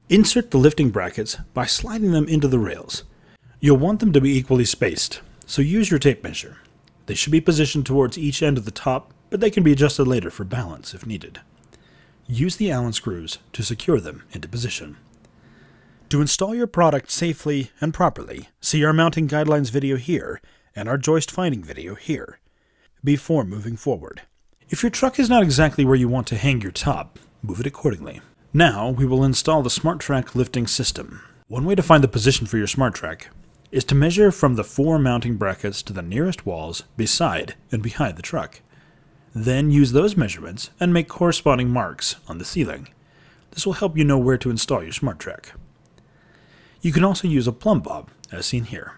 Insert the lifting brackets by sliding them into the rails. You'll want them to be equally spaced, so use your tape measure. They should be positioned towards each end of the top, but they can be adjusted later for balance if needed. Use the Allen screws to secure them into position. To install your product safely and properly, see our mounting guidelines video here and our joist finding video here before moving forward. If your truck is not exactly where you want to hang your top, move it accordingly. Now we will install the SmartTrack lifting system. One way to find the position for your SmartTrack is to measure from the 4 mounting brackets to the nearest walls beside and behind the truck. Then use those measurements and make corresponding marks on the ceiling. This will help you know where to install your SmartTrack. You can also use a plumb bob, as seen here.